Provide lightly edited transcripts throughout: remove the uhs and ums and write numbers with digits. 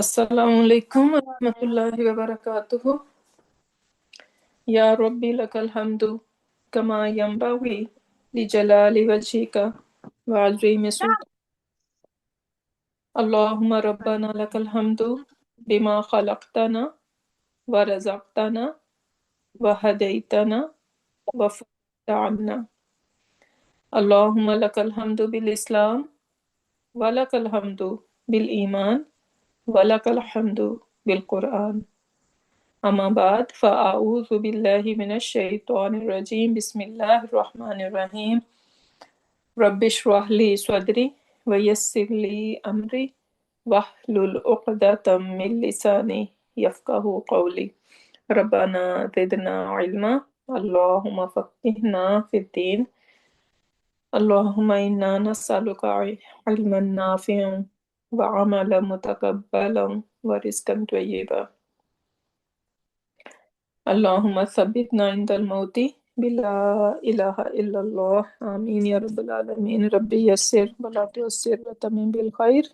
अस्सलामु अलैकुम वरहमतुल्लाहि वबरकातुहु। या रब्बी लकल हम्दु कमा यंबगी लिजलाली वजहिका व अज़ीमि सुल्तानिक। अल्लाहुम्मा रब्बना लकल हम्दु बिमा खलक़तना व रज़क़तना व हदैतना व फ़ज़लता अन्ना। अल्लाहुम्मा लकल हम्दु बिल इस्लाम व लकल हम्दु बिल ईमान व लकल हम्दु बिल कुरआन। अम्मा बाद फ़अऊज़ु बिल्लाहि मिनश शैतानिर रजीम। बिस्मिल्लाहिर रहमानिर रहीम। रब्बिश्रह ली सदरी व यस्सिर ली अमरी वहलुल उक़दतम मिन लिसानी यफ़क़हू क़ौली। रब्बना ज़िदना इल्मा। अल्लाहुम्मा फ़क़्हिना फ़िद्दीन। अल्लाहुम्मा इन्ना नस्अलुका इल्मन नाफ़िअन व अमलन मुतक़ब्बलन व रिज़्क़न तय्यिबा। अल्लाहुम्मा सब्बितना इंदल मौती बिला इलाहा इल्लल्लाह। आमीन या रब्बल आलमीन। रब्बी यस्सिर वला तुअस्सिर व तम्मिम बिल खैर।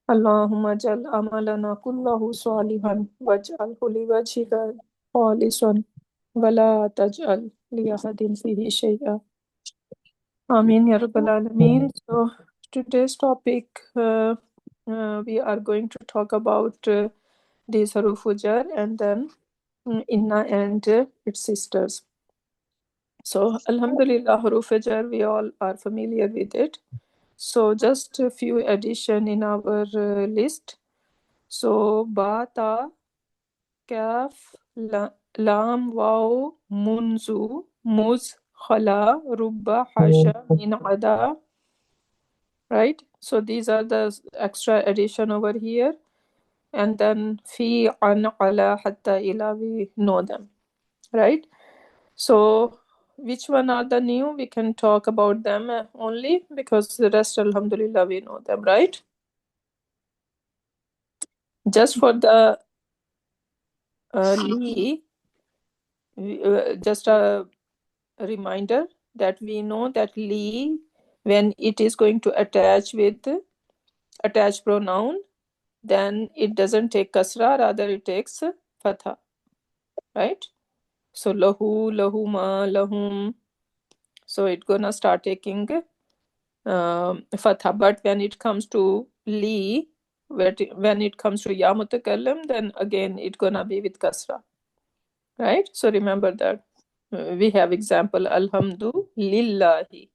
अल्लाहुम्मा जल अमलना कुल्लहु सालिहन वजअलहु लिवजहिका खालिसन वला तजअल लिअहदिन फीही शैआ। Amin ya Rabbal Alameen. So today's topic, we are going to talk about these Haruf Jar and then Inna and its sisters. So Alhamdulillah, Haruf Jar, we all are familiar with it. So just a few addition in our list. So Ba, Ta, Kaf, Lam, Waw, Munzu, Muz, Khala, Rubba, Hasha, Min, Ada. Right? So these are the extra addition over here. And then Fi, An, Ala, Hatta, Ila, we know them. Right? So which one are the new? We can talk about them only because the rest, Alhamdulillah, we know them. Right? Just for the Li, just a reminder that we know that Li, when it is going to attach with attached pronoun, then it doesn't take kasra, rather it takes fatha, right? So lahu, lahuma, lahum. So it's gonna start taking fatha. But when it comes to li, when it comes to ya mutakallim, then again it's gonna be with kasra, right? So remember that. We have example alhamdu lillahi.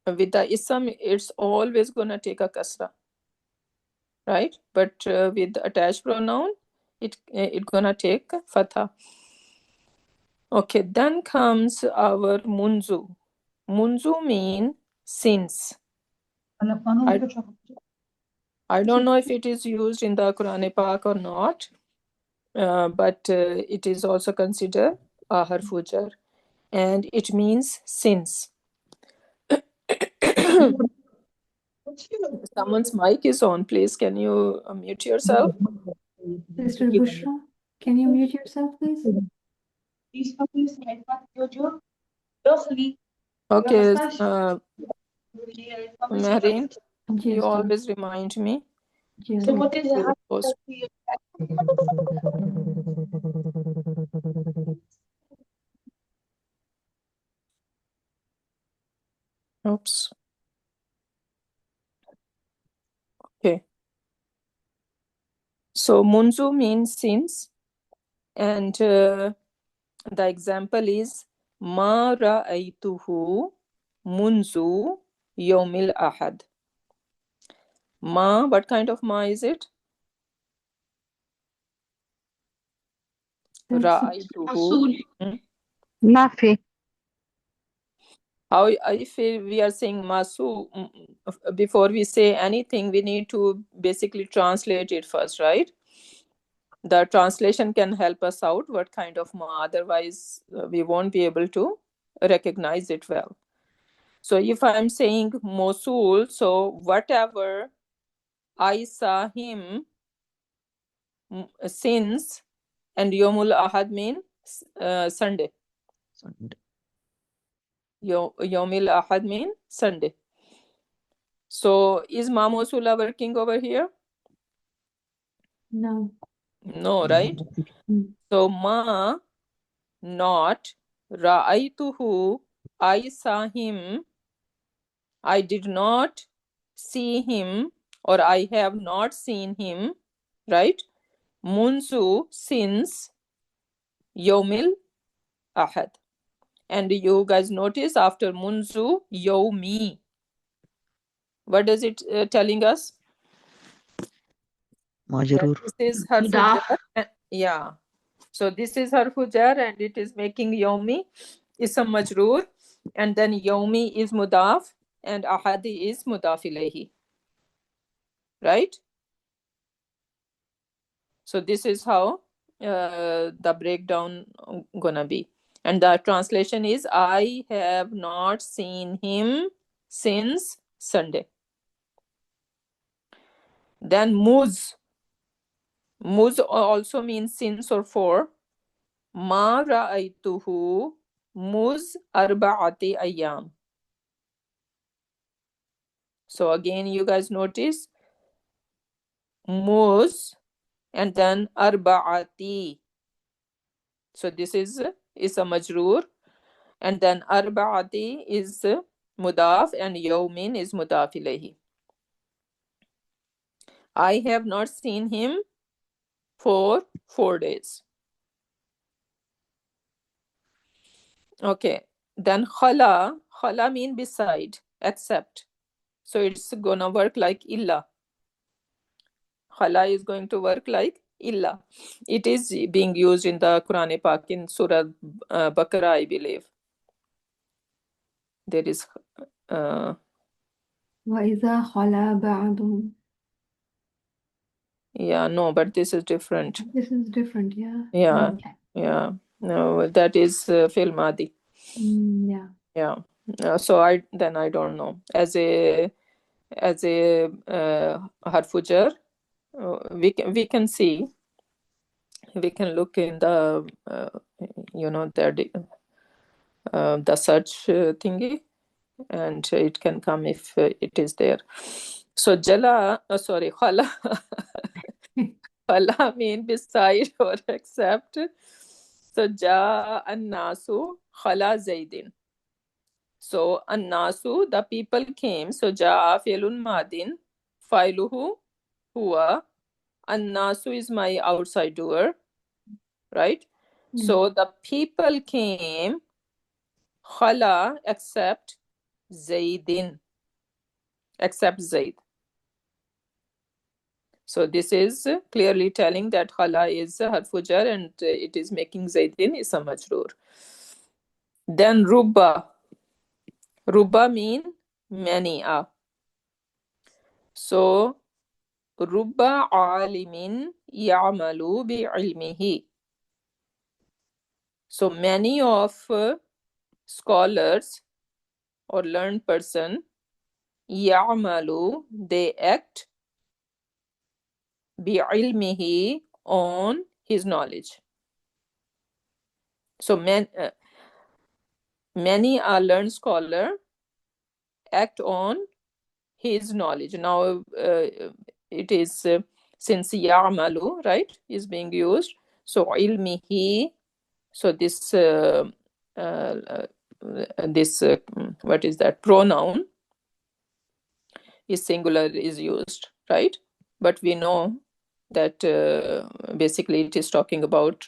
With the ism, it's always gonna take a kasra, right? But with the attached pronoun, it gonna take fatha. Okay, then comes our munzu. Munzu mean since. I don't know if it is used in the Quran Pak or not, but it is also considered a harfu jar, and it means since. Someone's mic is on. Please, can you mute yourself? Sister Bushra, can you mute yourself, please? Okay, Mehreen, Yes, you dear. always remind me. Yes, So dear. what is the post? Oops. Okay. So munzu means since, and the example is ma ra'aytuhu munzu yawmil ahad. Ma, what kind of ma is it? Ra'aytuhu. Nafi. How if we are saying masu, before we say anything, we need to basically translate it first, right? The translation can help us out what kind of ma, otherwise we won't be able to recognize it well. So if I'm saying Mosul, so whatever I saw him since, and Yomul Ahad means Sunday. Yomil Ahad means Sunday. So is Ma Mawsula working over here? No. No, right? Mm. So Ma, not, Ra'aytuhu, I saw him, I did not see him, or I have not seen him, right? Munzu, since Yomil Ahad. And you guys notice after Munzu, Yomi. What does it telling us? Majrur. This is harfu Mudaf. jar. Yeah. So this is harfu jar and it is making Yomi ism majroor. And then Yomi is mudaf and Ahadi is mudaf ilayhi. Right? So this is how the breakdown gonna be. And the translation is, I have not seen him since Sunday. Then muz. Muz also means since or for. Ma ra'aytuhu muz arba'ati ayyam. So again, you guys notice muz and then arba'ati. So this is a majroor. And then arba'ati is mudaf and yawmin is mudaf ilayhi. I have not seen him for 4 days. Okay. Then khala mean beside, except. So it's gonna work like illa. Khala is going to work like illa. It is being used in the Quran Pak in Surah Baqarah, I believe. There is وَإِذَا خَلَا بَعْضُهُمْ. yeah, no, but this is different. This is different, yeah. Yeah, Okay. yeah. No, that is Fil Madi. Yeah. Yeah. So I don't know. As a harfu jar, we can see, we can look in the the search thingy, and it can come if it is there. So khala khala mean beside or except. So ja an-nasu khala zaidin. So an-nasu, the people came. So ja fi'lun madin, fa'iluhu huwa. An-nasu is my outside doer, right? Yeah. So the people came, khala, except Zaidin, except Zaid. So this is clearly telling that khala is harfu jar and it is making Zaidin is a majroor. Then rubba. Rubba mean many are. So rubba alimin ya'malu bi'ilmihi. So many of scholars or learned person, ya'malu, they act bi'ilmihi, on his knowledge. So many are learned scholar act on his knowledge. Now it is since ya'malu, right, is being used. So ilmihi, so this what is that pronoun is singular is used, right? But we know that basically it is talking about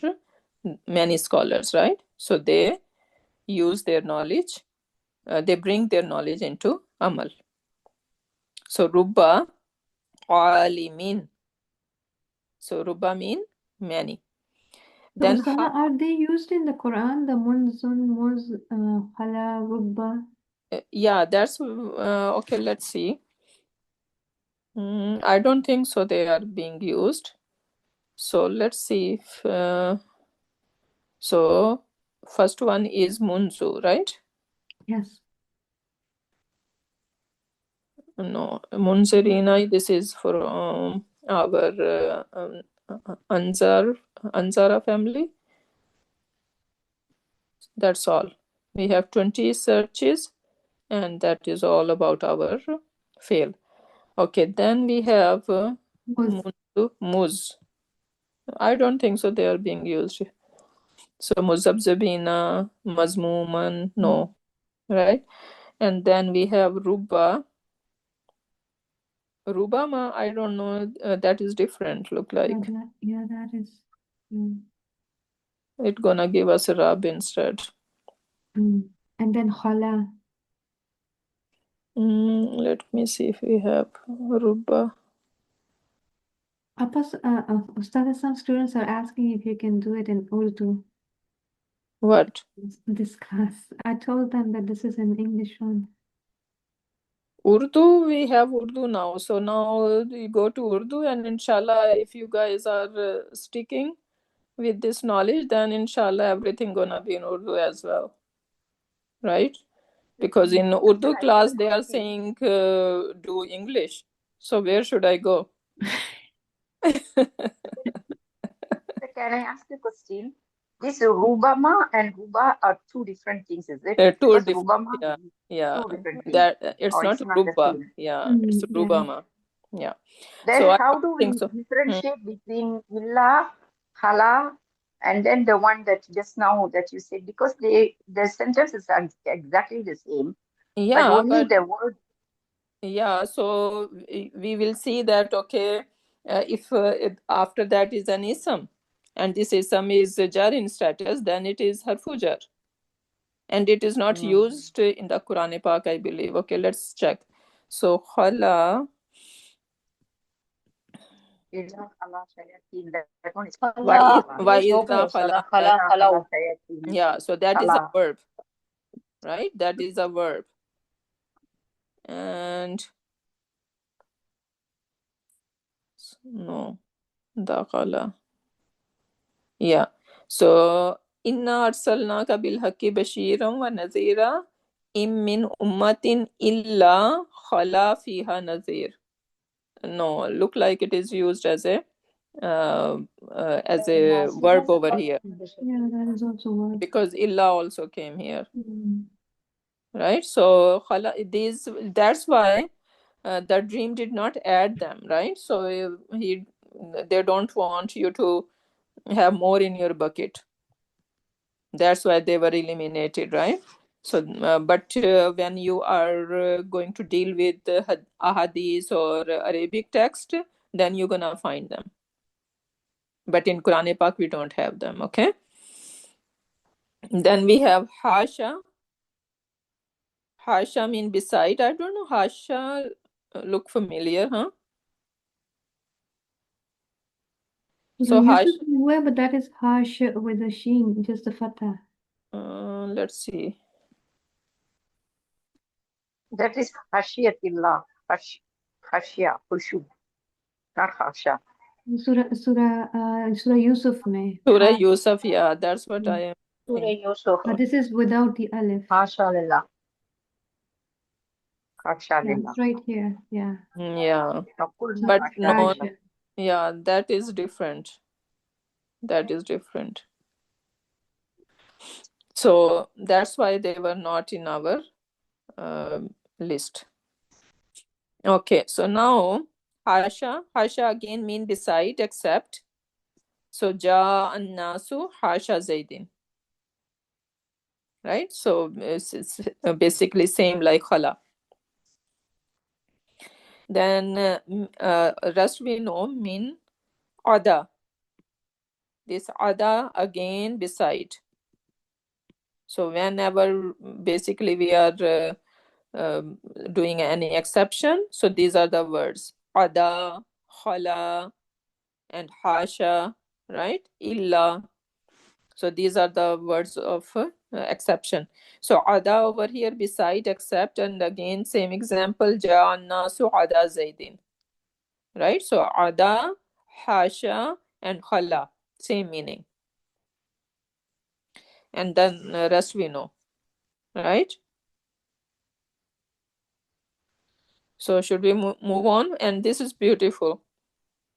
many scholars, right? So they use their knowledge, they bring their knowledge into amal. So rubba alimin. So rubba mean many. So, Then Ustana, are they used in the Quran? The munzun, muz, khala, rubba? yeah, that's okay. Let's see. I don't think so. They are being used. So let's see if. So first one is munzu, right? Yes. No, munzirina. This is for our Anzara family. That's all. We have 20 searches, and that is all about our fail. Okay, then we have Muz. muz. I don't think so they are being used. So muzabzabina, mazmuman, no, right? And then we have ruba. Rubama, I don't know, that is different, look like. That is. It's gonna give us a rub instead. And then khala. Let me see if we have ruba. Ustad, some students are asking if you can do it in Urdu. What? This class. I told them that this is an English one. Urdu, we have Urdu now. So now we go to Urdu, and inshallah, if you guys are sticking with this knowledge, then inshallah everything gonna be in Urdu as well, right? Because in Urdu class they are saying do English. So where should I go? Can I ask a question? This Rubama and Ruba are two different things, is it? Two Because different, Rubama yeah, is yeah. two different things. That it's Or not it's not the Ruba, same. yeah, it's Yeah. Rubama, yeah. Then So I how don't do think we so. differentiate between illa, hala, and then the one that just now that you said? Because the sentences are exactly the same, but Yeah, only but the word. yeah, so we will see that, okay, if after that is an ism, and this ism is jar in status, then it is harfu jar. And it is not used in the Quran Pak, I believe. Okay, let's check. So, khala, Illa, hala, shayateen, that one is why is the khala? That, illa, hala, shayateen. yeah, so that is a Hala. verb, right? That is a verb. And no, the khala. Yeah. So, inna arsalnaka bil haqqi bashiran wa nazira in min ummatin illa khala fiha nazir. No, look like it is used as a verb over here, Yeah, that is also word. because illa also came here, Mm. right? So these, that's why the dream did not add them, right? So they don't want you to have more in your bucket. That's why they were eliminated, right? So, but when you are going to deal with ahadith or Arabic text, then you're gonna find them. But in Quran Pak, we don't have them, okay? Then we have Hasha. Hasha mean beside. I don't know. Hasha look familiar, huh? So Hash. Where, but that is harsh with a sheen, just a fatah. Let's see. That is Hashiyatillah. Hashia, Khushu, not Hasha. Surah Yusuf mein. Surah Yusuf, yeah, that's what I am Surah thinking. Yusuf. But this is without the alif. Hasha lillah. Hasha Yeah, lillah. it's right here. Yeah. Yeah, Naqul but hasha no, lillah. yeah, that is different. That is different. So that's why they were not in our list. Okay, so now Hasha again mean beside, except. So Ja an-nasu Hasha Zaidin. Right? So it's basically same like khala. Then rest we know mean ada. This ada again beside. So whenever basically we are doing any exception, so these are the words ada, khala, and hasha, right? Illa. So these are the words of exception. So ada over here beside, except, and again same example, ja'anna su'ada zaidin. Right? So ada, hasha, and khala, same meaning. And then rest we know. Right? So should we move on? And this is beautiful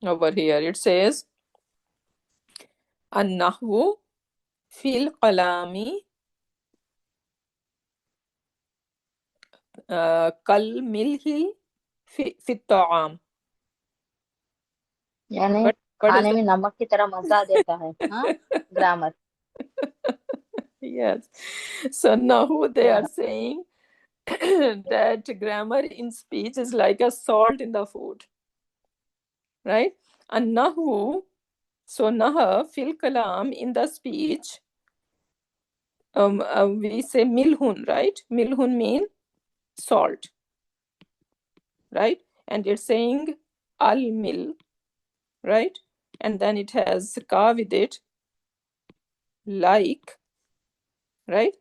over here. It says, an-nahwu fil qalami kal milhi في الطعام. यानी What is खाने it? में नमक की तरह मजा देता है, हाँ, grammar. Yes. So now they are saying that grammar in speech is like a salt in the food, right? And nahu, so naha fil kalam in the speech, we say milhun, right? Milhun mean salt, right? And it's saying al mil, right? And then it has ka with it, like, right?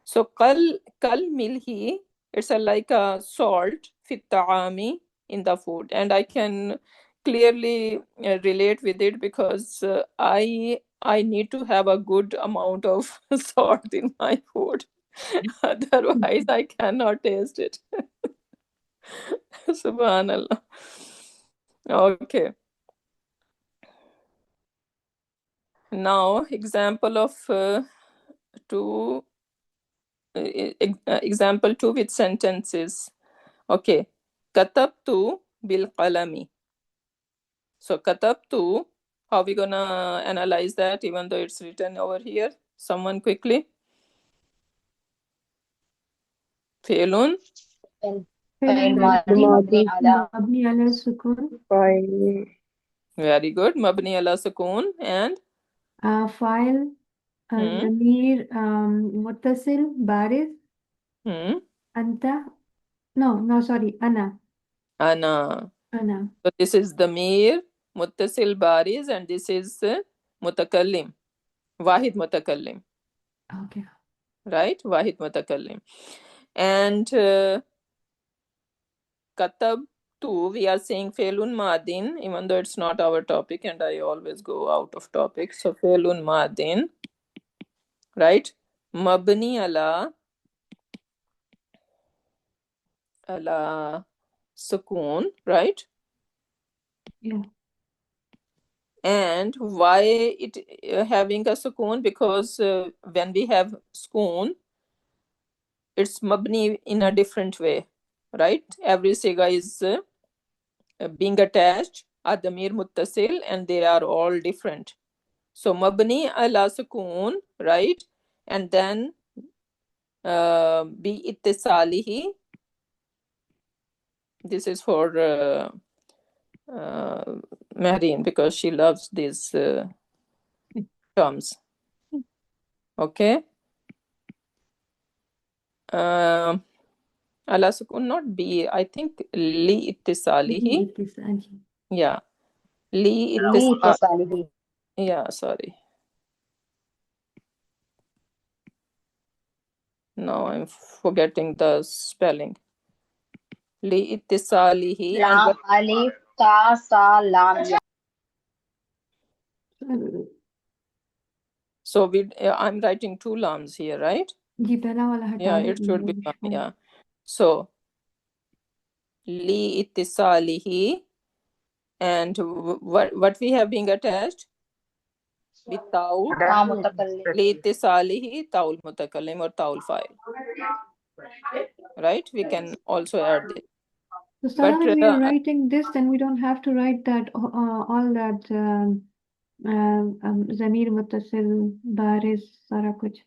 So kal milhi, it's like a salt fit ta'ami in the food, and I can clearly relate with it because I need to have a good amount of salt in my food. Otherwise, I cannot taste it. Subhanallah. Okay. Now, example of two. Example 2 with sentences. Okay. Katabtu bil qalami. So katabtu, how we gonna analyze that even though it's written over here? Someone quickly. Fe'lun. فعل ماضي مبني على السكون. فاعل Very good. Mabni ala sukoon. And فاعل ضمير متصل بارز. أنت no sorry أنا. Ana. So this is damir, muttasil bariz, and this is mutakallim. Wahid mutakallim. Okay. Right? Wahid mutakallim. And katabtu, we are saying felun madin, even though it's not our topic, and I always go out of topic. So felun madin, right? Mabni ala sukoon, right? Yeah. And why it having a sukoon? Because when we have sukoon, it's mabni in a different way, right? Every siga is being attached at the mir muttasil, and they are all different. So mabni ala sukoon, right? And then bi ittisalihi. This is for Mehreen because she loves these terms. Okay. Ala sukun, not B. I think li ittisalihi. Yeah. Li ittisalihi. Yeah, sorry. Now I'm forgetting the spelling. Li ittisalihi. Lam, alif, ta, sa, lam, ya. So I'm writing two lams here, right? Yeah, it should be one, yeah. So li ittisalihi, and what we have been attached with taul, li ittisalihi taul mutakallim or taul file, right? We can also add this. So Sarah, when we are writing this, then we don't have to write that all that Zamir Muttasil Baris Sara kuch.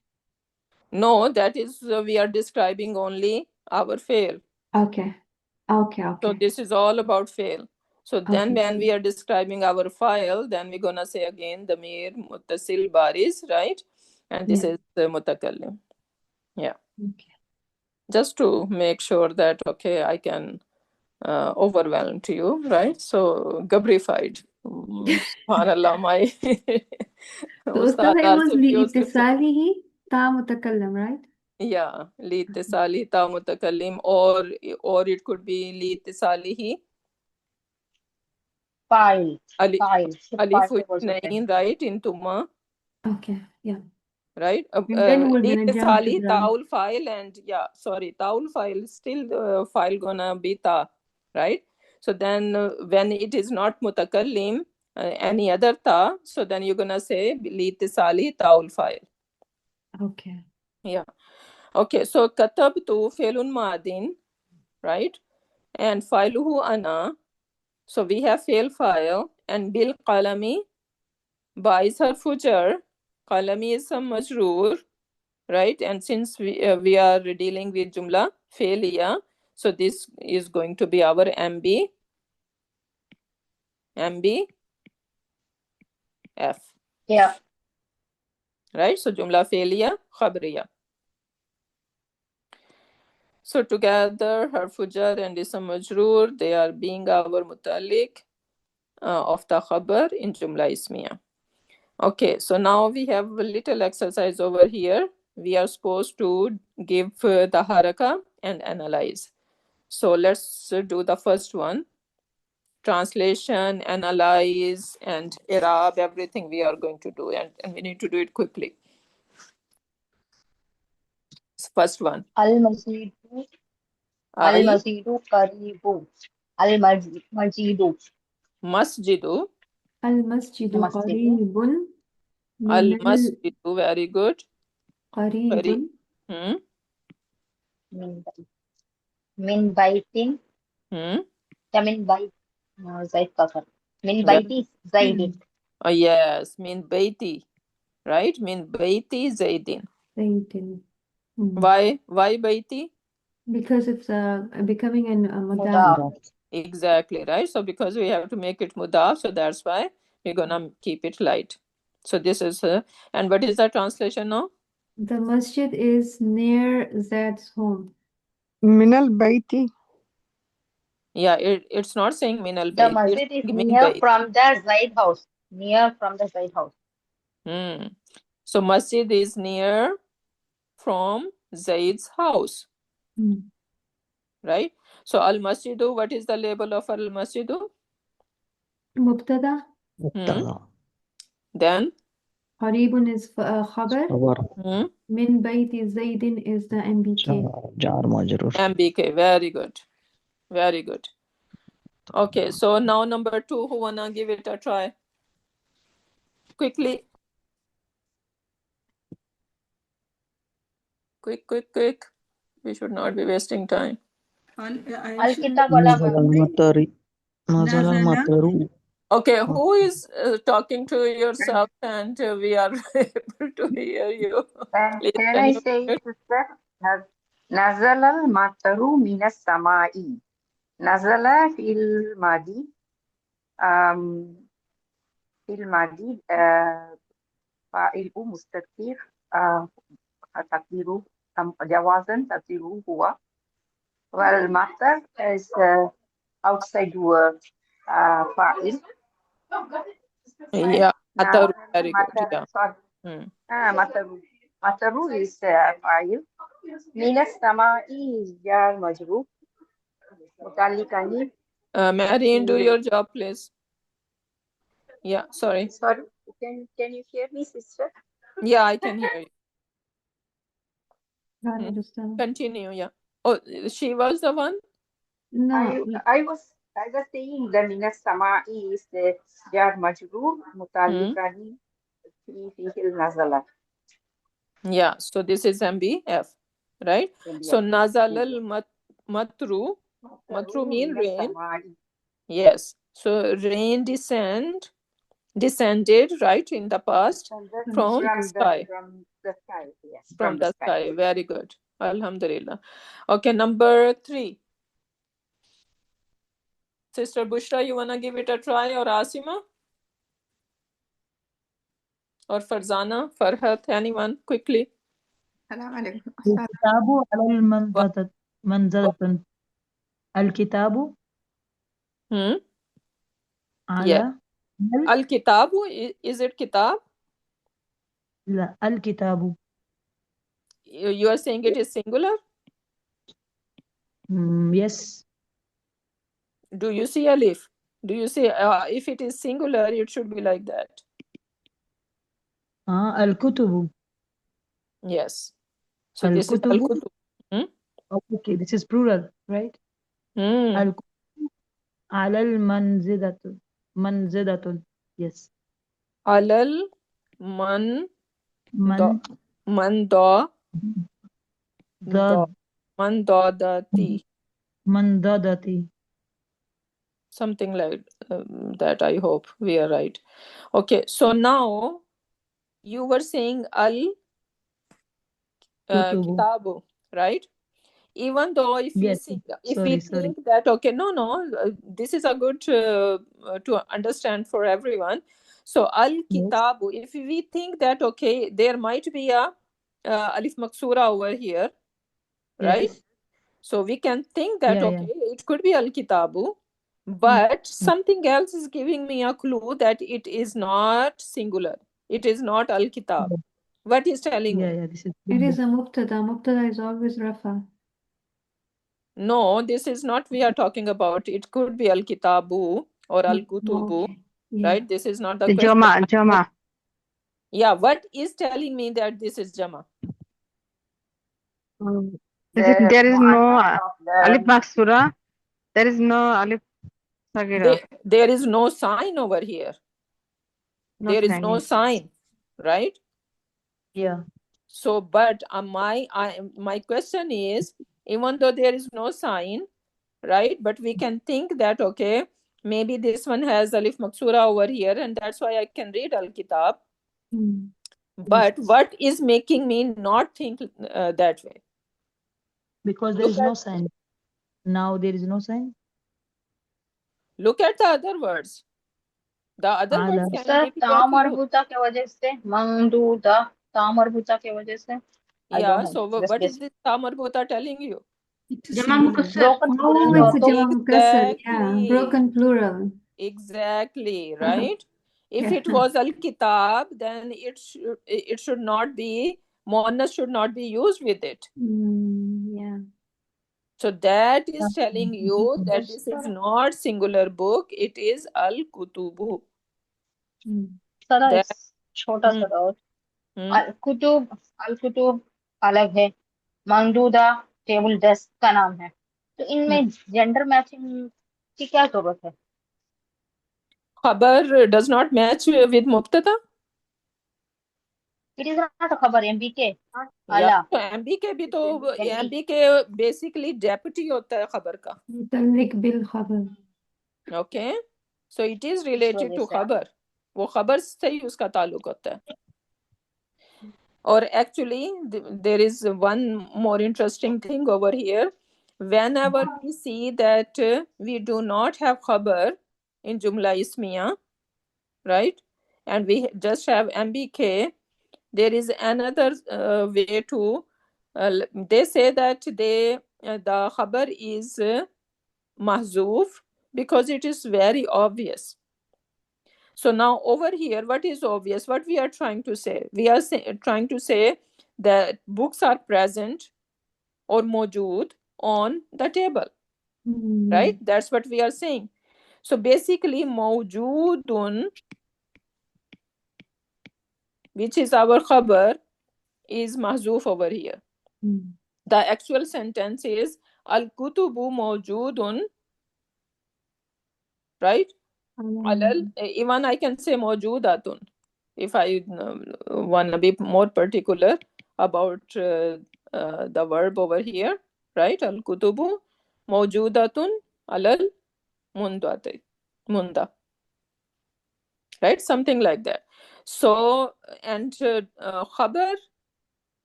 No, that is we are describing only our fail. Okay. So this is all about fail. So then when we are describing our file, then we're gonna say again the mir muttasil baris, right? And this is the mutakallim. Yeah. Okay. Just to make sure that okay, I can overwhelm to you, right? So Gabrified. Subhanallah, my So Ustad, it was li ittisalihi ta mutakallim, right? Yeah, li ittisali ta mutakallim, or it could be li ittisalihi file. Alif nain, right, in Tumma. Okay, yeah. Right? And then we're gonna jump to taul file, and taul file, still file gonna be ta, right? So then when it is not mutakallim, any other ta, so then you're gonna say li ittisali taul file. Okay. Yeah. Okay, so katabtu felun madin, right? And filuhu ana. So we have fail file. And bil qalami. Ba is harfu jar. Qalami is some majroor. Right? And since we are dealing with jumla failure, so this is going to be our MB F. Yeah. Right? So jumla failure khabriya. So together harfu jar and ism majroor, they are being our mutalik of the khabar in jumla ismiya. Okay, so now we have a little exercise over here. We are supposed to give the haraka and analyze. So let's do the first one. Translation, analyze, and i'rab, everything we are going to do, and we need to do it quickly. First one. Al-Mazidu. Al-Mazidu qaribu. Al-Majidu. Masjidu. المسجد المسجد. قريب من Al-masjidu, very good. قريب من بيت. يا من بيت. زيد كفر. من بيت زيد. Oh, yes, min baiti, right? Min baiti zaidin. زيد. Why baiti? Because it's becoming a مضاف. mudaf. Exactly, right? So because we have to make it mudaf, so that's why we're gonna keep it light. So this is and what is the translation now? The masjid is near Zad's home. من البيت. Yeah, it's not saying min al The bayt. masjid It's is min near bayt. from the Zaid house. Near from the Zaid house. So masjid is near from Zaid's house, right? So al masjidu, what is the label of al masjidu? مبتدا. Then قريب is خبر. من بيت زيد is the MBK. jar majrur. MBK, very good. Very good. Okay, so now number 2, who wanna give it a try? Quickly. Quick. We should not be wasting time. Al-Kitab al-Matari. Nazal al-Mataru. Okay, who is talking to yourself and we are able to hear you? Please, Can can I you say mute? it, sister? نزل المطر من السماء. نزل في الماضي. في الماضي فاعل مستتر تقديره جوازا تقديره هو. والمطر is outside word فاعل. Yeah, Mataru, very good. Yeah. Sorry. مطر is فاعل. من السماء جار مجرور. متعلقان. Marian, do your job, please. Yeah, sorry. Sorry, can you hear me, sister? Yeah, I can hear you. I understand. Continue, yeah. Oh, she was the one? No. I was saying the من السماء is the جار مجرور متعلقان فيه النزلة. Yeah, so this is MBF, right? So nazal al matru. Matru mean rain. Yes. So rain descended, right, in the past from the sky. From the sky, yes. From the sky. Very good. Alhamdulillah. Okay, number 3. Sister Bushra, you wanna give it a try, or Asima? Or Farzana, Farhat, anyone, quickly. الكتاب على منزلة. الكتاب على Al-Kitabu, is it Kitab? لا الكتاب. You are saying it is singular? Yes. Do you see alif? Do you see, if it is singular, it should be like that. الكتب. Yes. So this is الكتب. al-kutub. Okay, this is plural, right? الكتب على منزلة. Yes. Alal mandadati. Mandadati. Something like that. I hope we are right. Okay, so now you were saying al Kutubu. kitabu, right? Even though if we Yes. see, if we Sorry. think that okay, no, this is a good to understand for everyone. So al kitabu, if we think that okay, there might be a alif maksura over here, right? Yes. So we can think that Yeah, okay, it could be al kitabu, but something else is giving me a clue that it is not singular. It is not al kitab. Yeah. What is telling me? Yeah, this is It is a mubtada. Mubtada is always rafa. No, this is not we are talking about. It could be al kitabu or al kutubu, Okay. Yeah. right? This is not the question. Jama. Yeah, what is telling me that this is jama? There is no muannas of the alif maksura. There is no alif sagira. There is no sign over here. No There is sign, no yes. sign, right? Yeah. So, but my question is, even though there is no sign, right? But we can think that okay, maybe this one has alif maksura over here, and that's why I can read al kitab. But what is making me not think that way? Because there is no sign. Now there is no sign. Look at the other words. The other words can sir give you a clue. तामरबूता के वजह से मंदूदा तामरबूता के वजह से Yeah, so what is this tamarbuta telling you? broken Oh, plural it's a jama mukassar. Yeah, broken plural. Exactly, right? If it was al-kitab, then it should not be, muannas should not be used with it. Yeah. So that is telling you that this is not singular book, it is al-kutubu. Sir छोटा सा doubt अल कुतुब अलग है मंदूदा table desk का नाम है तो इनमें gender matching की क्या जरूरत है खबर does not match with mubtada. It is not a खबर एमबीके या तो एमबीके भी तो एमबीके बेसिकली डेप्यूटी होता है खबर का मुतल्लिक बिल खबर okay so it is related to खबर वो खबर से ही उसका ताल्लुक होता है और actually there is one more interesting thing over here whenever we see that we do not have khabar in jumla ismiya, right, and we just have mbk, there is another way to they say that the khabar is mahzuf because it is very obvious. So now over here what is obvious, what we are trying to say, we are trying to say that books are present or mawjood on the table, right? That's what we are saying. So basically mawjoodun, which is our khabar, is mahzuf over here. The actual sentence is al-kutubu mawjoodun, right? Even I can say mawjoodatun if I want to be more particular about the verb over here, right? Al-kutubu mawjoodatun alal munda, right? Something like that. So, and khabar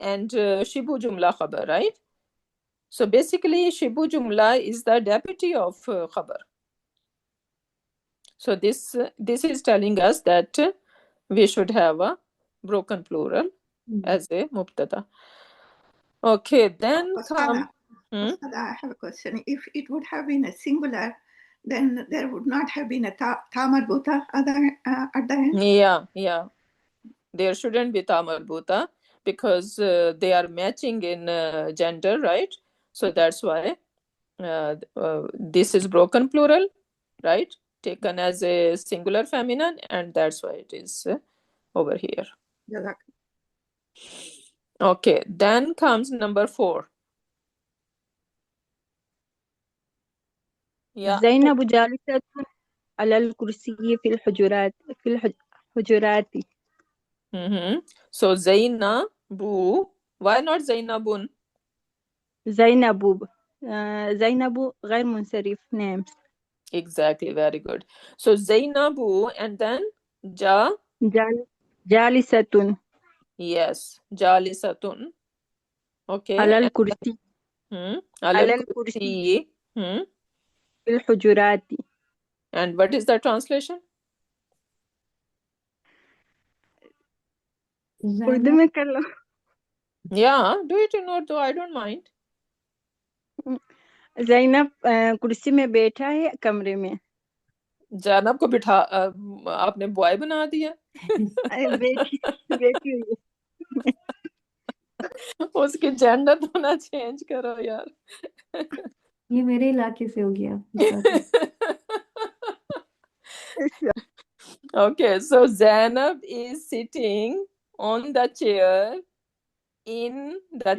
and shibu jumla khabar, right? So basically shibu jumla is the deputy of khabar. So this is telling us that we should have a broken plural as a mubtada. Okay, then come. I have a question. If it would have been a singular, then there would not have been a tamarbuta at the end. Yeah. There shouldn't be tamarbuta because they are matching in gender, right? So that's why this is broken plural, right? Taken as a singular feminine, and that's why it is over here. Okay, then comes number 4. Yeah. زينب جالسة على الكرسي في الحجرات So Zainabu, why not Zainabun? زينب Zainabu غير منصرف names. Exactly, very good. So Zainabu and then جالسة yes, Jalisatun. Okay. على And الكرسي على على الكرسي. الكرسي في الحجرات. And what is the translation? Urdu में कर लो. Yeah, do it in Urdu. I don't mind. Zainab कुर्सी में बैठा है कमरे में. जैनब को बिठा आपने बॉय बना दिया. बेटी हुई है. उसकी जेंडर तो ना चेंज करो यार. ये मेरे इलाके से हो गया. Okay, so Zainab is sitting on the chair in the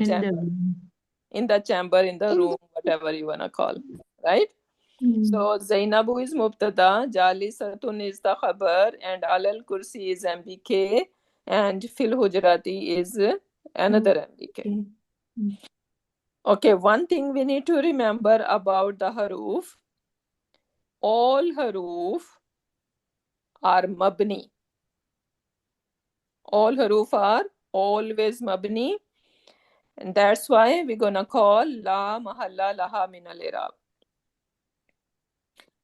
chamber, in the room, whatever you wanna call, right? So Zainabu is Mubtada, Jalisatun is the khabar, and Alal Kursi is MBK, and Fil Hujrati is another MBK. Okay, one thing we need to remember about the haruf. All haruf are mabni. All haruf are always mabni. And that's why we're gonna call la mahalla laha min al-i'rab.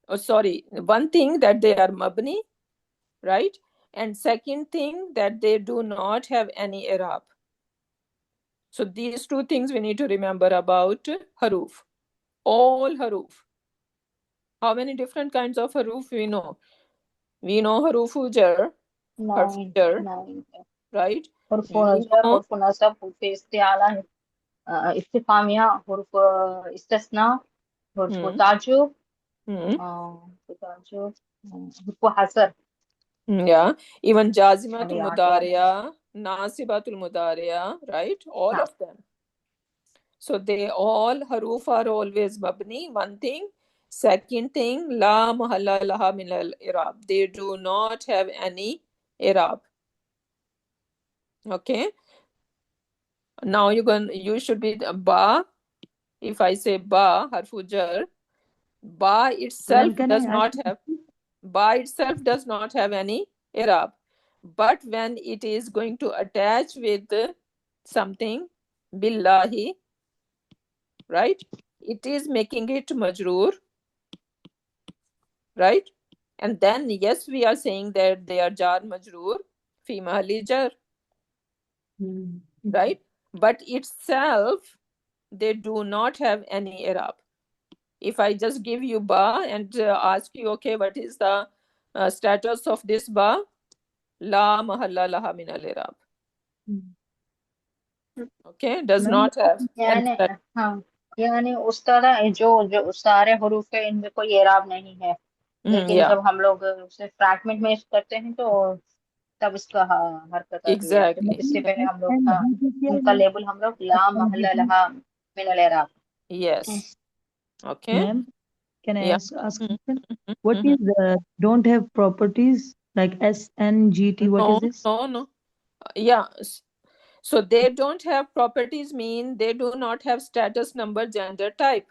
Oh, sorry. One thing that they are mabni, right? And second thing that they do not have any i'rab. So these two things we need to remember about haruf. All haruf. How many different kinds of haruf we know? We know harufu jar, harfu jar, right? حروف We نجر know حروف نصب حروف استعلاء استفهامية حروف استثناء حروف تعجب حروف حصر. Yeah, even jazimatul mudariya, nasibatul mudariya, right? All of them. So they all haruf are always mabni. One thing. Second thing, la mahalla laha min al-i'rab. They do not have any i'rab. Okay. Now you should be the ba. If I say ba, harfu jar, ba itself does not have any i'rab. But when it is going to attach with something, billahi, right? It is making it majroor, right? And then yes, we are saying that they are jar majroor, fi mahalli jar, right? But itself, they do not have any i'rab. If I just give you ba and ask you, okay, what is the status of this ba? La mahalla laha min al-i'rab. Okay, does not have. यानी उस तरह जो सारे हरूफ है इनमें कोई एराब नहीं है, लेकिन जब हम लोग उसे फ्रैगमेंट में करते हैं तो तब इसका हरकत आती है. इससे पहले हम लोग उनका लेबल हम लोग ला महल्ला लहा मिन अल एराब. Yes. Okay. Ma'am, can I ask a question? What is don't have properties like SNGT? What is this? No. Yeah. So they don't have properties mean they do not have status number gender type.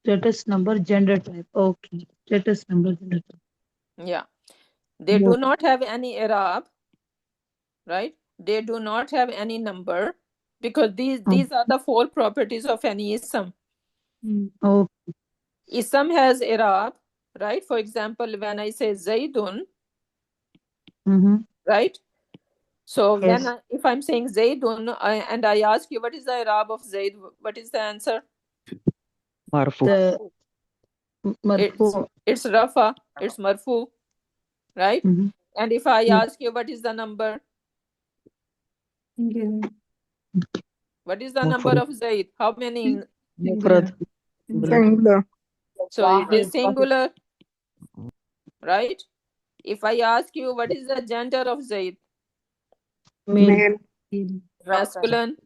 Status number gender type. Okay. Status number gender type. Yeah. They do not have any i'rab, right? They do not have any number because these are the four properties of any ism. Okay. Ism has i'rab, right? For example, when I say Zaidun, right? So if I'm saying Zaidun and I ask you what is the i'rab of Zaid, what is the answer? Marfu. It's rafa, it's marfu, right? And if I ask you what is the number? What is the number of Zaid? How many? Singular. So it is singular, right? If I ask you what is the gender of Zaid? Male. Masculine,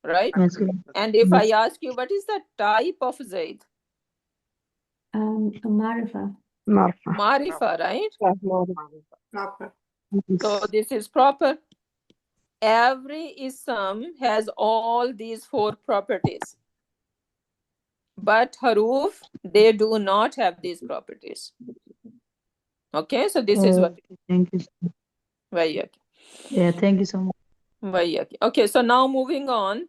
right? Masculine. And if I ask you what is the type of Zaid? Marifa. Marifa, right? Proper. So this is proper. Every ism has all these four properties. But haruf, they do not have these properties. Okay, so this is what. Thank you. Yeah, thank you so much. Okay, so now moving on.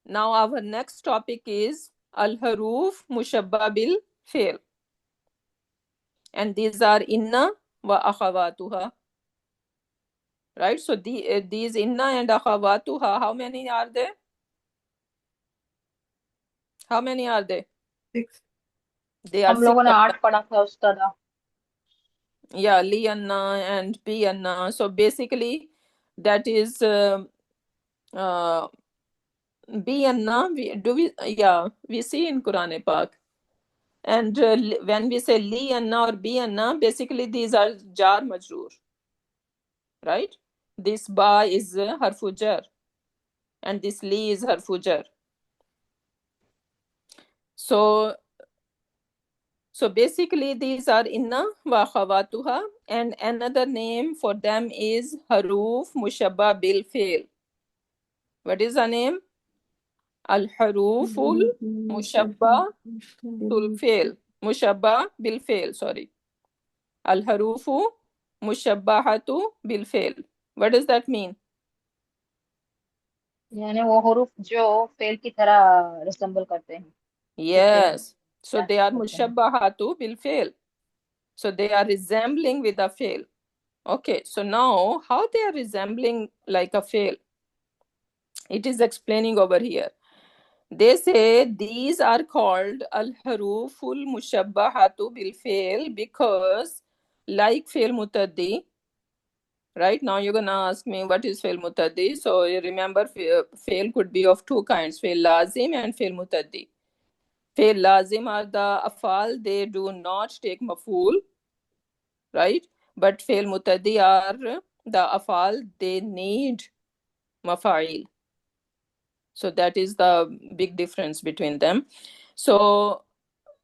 Now our next topic is al-haruf mushabba bil fi'l. And these are inna wa akhawatuha. Right? So these inna and akhawatuha, how many are there? How many are there? 6. They are हम लोगों ने 6. 8 पढ़ा था उस्ताद. Yeah, li anna and bi anna. So basically that is bi anna. We see in Quran Pak. And when we say li anna or bi anna, basically these are jar majroor. Right? This ba is harfu jar and this li is harfu jar. So basically these are inna wa khawatuha, and another name for them is haruf mushabba bil fi'l. What is the name? Al haruful mushabba bil fi'l. Mushabba bil fi'l, sorry. Al harufu mushabbahatu bil fi'l. What does that mean? यानी वो हुरूफ जो fail की तरह resemble करते हैं. Yes. So they are mushabbahatu bil fi'l. So they are resembling with a fi'l. Okay, so now how they are resembling like a fi'l? It is explaining over here. They say these are called al-haruful mushabbahatu bil fi'l because like fi'l mutaddi. Right, now you're gonna ask me what is fi'l mutaddi. So you remember fi'l could be of two kinds, fi'l lazim and fi'l mutaddi. Fi'l lazim are the afal, they do not take maf'ul, right? But fi'l mutaddi are the afal, they need mafa'il. So that is the big difference between them. So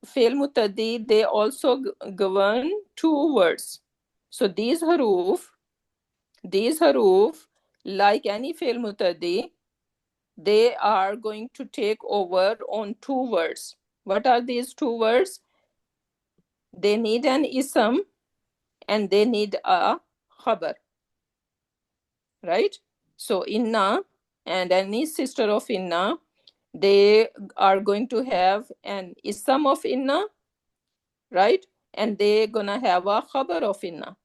fi'l mutaddi, they also govern two words. So these haruf, like any fi'l mutaddi, they are going to take over on two words. What are these two words? They need an ism and they need a khabar. Right? So inna and any sister of inna, they are going to have an ism of inna, right? And they're gonna have a khabar of inna,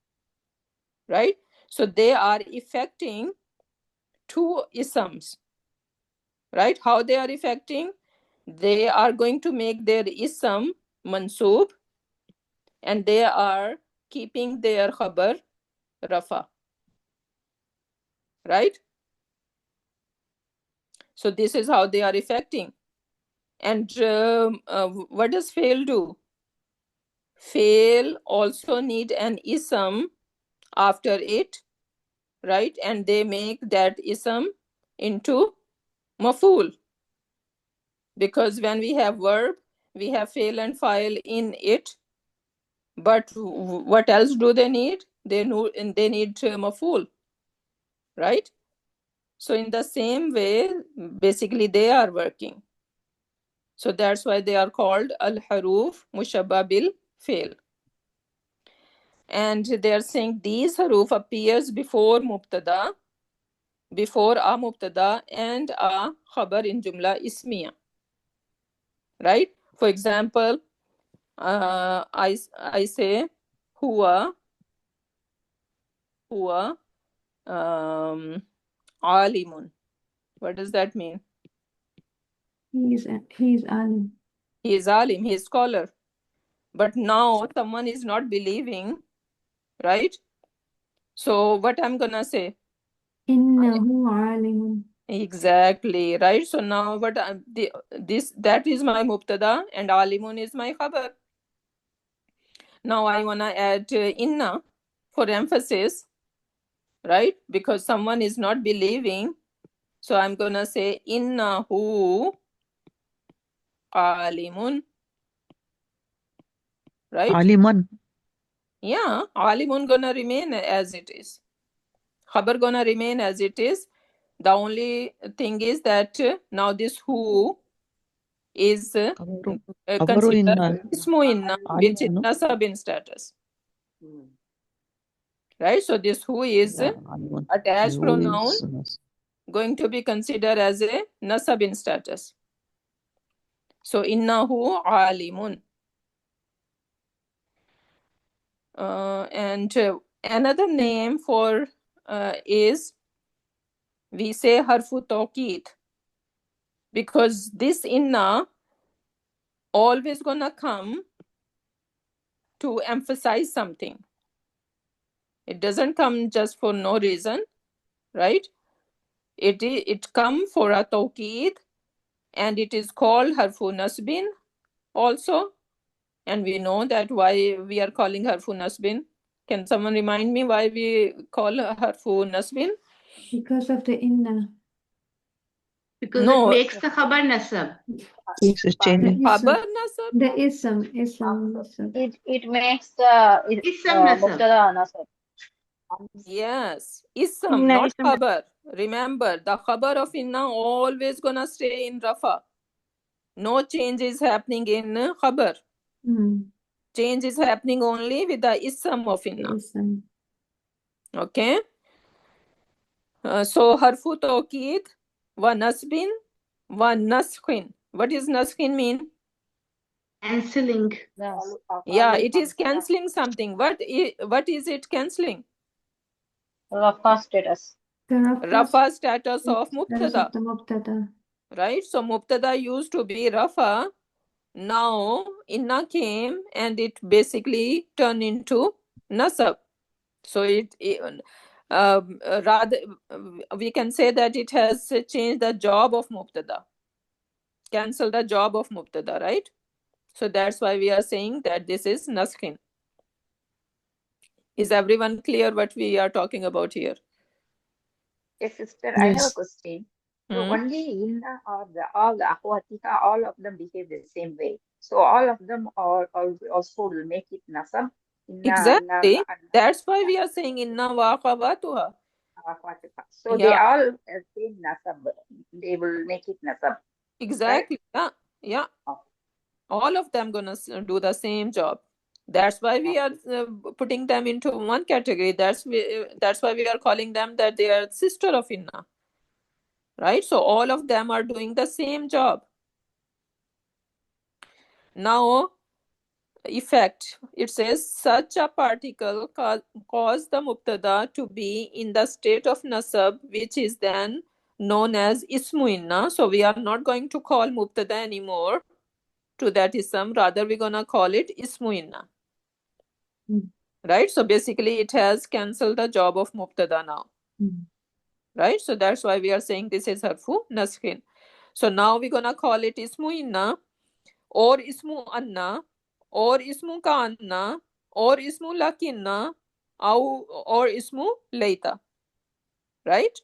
right? So they are affecting two isms, right? How they are affecting? They are going to make their ism mansub and they are keeping their khabar rafa, right? So this is how they are affecting. And what does fail do? Fail also need an ism after it, right? And they make that ism into maf'ul. Because when we have verb, we have fail and file in it. But what else do they need? They need maf'ul, right? So in the same way, basically they are working. So that's why they are called al-haruf mushabba bil fi'l. And they are saying these haruf appears before mubtada, before a mubtada and a khabar in jumla ismiya. Right? For example, I say huwa alimun. What does that mean? He's alim. He is alim, he is scholar. But now someone is not believing, right? So what I'm gonna say? Innahu alimun. Exactly, right? So now what that is my mubtada and alimun is my khabar. Now I wanna add inna for emphasis, right? Because someone is not believing. So I'm gonna say innahu alimun. Right? Aliman. Yeah, alimun gonna remain as it is. Khabar gonna remain as it is. The only thing is that now this who is Khabaru considered inna ismu inna, which is alimun. nasab in status. Right? So this who is Yeah, alimun. attached Who pronoun is nas- going to be considered as a nasab in status. So innahu alimun. And another name for is, we say harfu tawqid, because this inna always gonna come to emphasize something. It doesn't come just for no reason, right? It come for a tawqid, and it is called harfu nasbin also. And we know that why we are calling harfu nasbin. Can someone remind me why we call harfu nasbin? Because of the inna. Because it No, makes the khabar nasab. It's The changing. khabar ism. nasab. The ism nasab. It makes the Isam nasab. mubtada nasab. Yes, ism, Inna not ism. khabar. Remember, the khabar of inna always gonna stay in rafa. No change is happening in khabar. Change is happening only with the ism of inna. Ism. Okay. So harfu tawqid wa nasbin wa naskhin. What does naskhin mean? Cancelling. Yeah, it is cancelling something. What is it cancelling? Rafa status. The Rafa status of status mubtada. of the mubtada. Right? So mubtada used to be rafa. Now inna came and it basically turned into nasab. So rather we can say that it has changed the job of mubtada, cancel the job of mubtada, right? So that's why we are saying that this is naskhin. Is everyone clear what we are talking about here? Yes, sister, I have a Yes. question. So only Inna or all the Akhwatika, all of them behave the same way. So all of them are also will make it nasab. Exactly. That's why we are saying inna wa akhawatuha. Akhwatika. So Yeah. they all same nasab. They will make it nasab. Exactly. Right? Yeah. Okay. All of them gonna do the same job. That's why we are putting them into one category. That's why we are calling them that they are sister of inna. Right? So all of them are doing the same job. Now, effect. It says such a particle cause the mubtada to be in the state of nasab, which is then known as ismu inna. So we are not going to call mubtada anymore to that ism. Rather, we're gonna call it ismu inna. Right? So basically, it has cancelled the job of mubtada now. Right? So that's why we are saying this is harfu naskhin. So now we're gonna call it ismu inna, or ismu anna, or ismu ka anna, or ismu lakinna, or ismu laita. Right?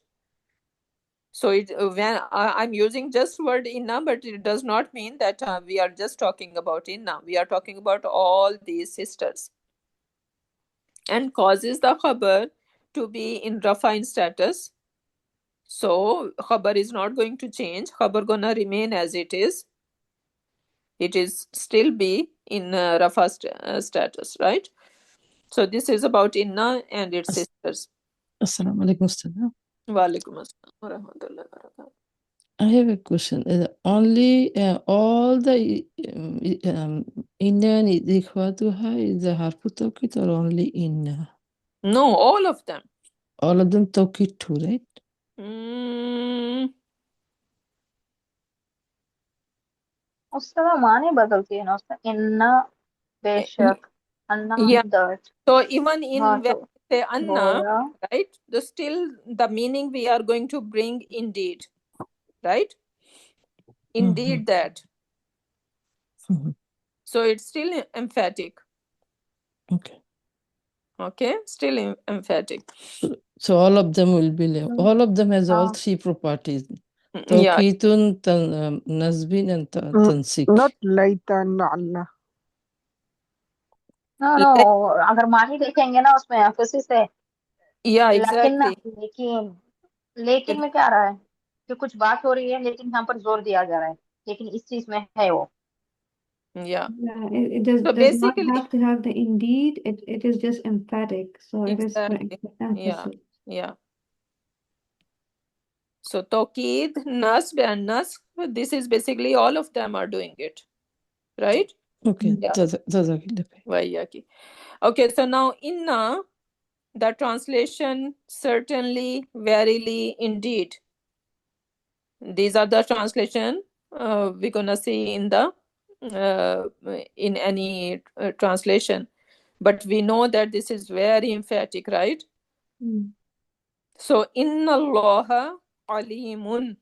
So when I'm using just word inna, but it does not mean that we are just talking about inna. We are talking about all these sisters. And causes the khabar to be in rafa status. So khabar is not going to change. Khabar gonna remain as it is. It is still be in rafa status, right? So this is about inna and its sisters. Assalamu alaikum, Ustad. Wa alaikum assalam wa rahmatullahi wa barakatuh. I have a question. Only all the inna and ikhwatuha is the harfu tawqid, or only inna? No, all of them. All of them tawqid too, right? उसका माने बदलती है ना उसका इन्ना बेशक अन्ना Yeah. that. So even in हाँ, when तो we say anna, बोला right? Still the meaning we are going to bring indeed, right? Indeed that. So it's still emphatic. Okay. Okay, still emphatic. So all of them will be all of them has all three properties. Yeah. Tawqitun, nasbin, and tansik. Not later and Allah. no अगर मानी देखेंगे ना उसमें emphasis है Yeah, लेकिन ना exactly. लेकिन में क्या आ रहा है कि कुछ बात हो रही है लेकिन यहाँ पर जोर दिया जा रहा है लेकिन इस चीज में है वो। Yeah. Yeah, it does So not basically, have to have the indeed. It is just emphatic, so it is for exactly. Yeah. emphasis. Yeah. So Tawqeed, Nasb and Nasb, this is basically all of them are doing it. Right? Okay, Yeah. Jazakillah. Vaiyaki. Okay, so now Inna, the translation certainly, verily, indeed. These are the translation we're gonna see in the in any translation, but we know that this is very emphatic, right? So inna Allaha alimun,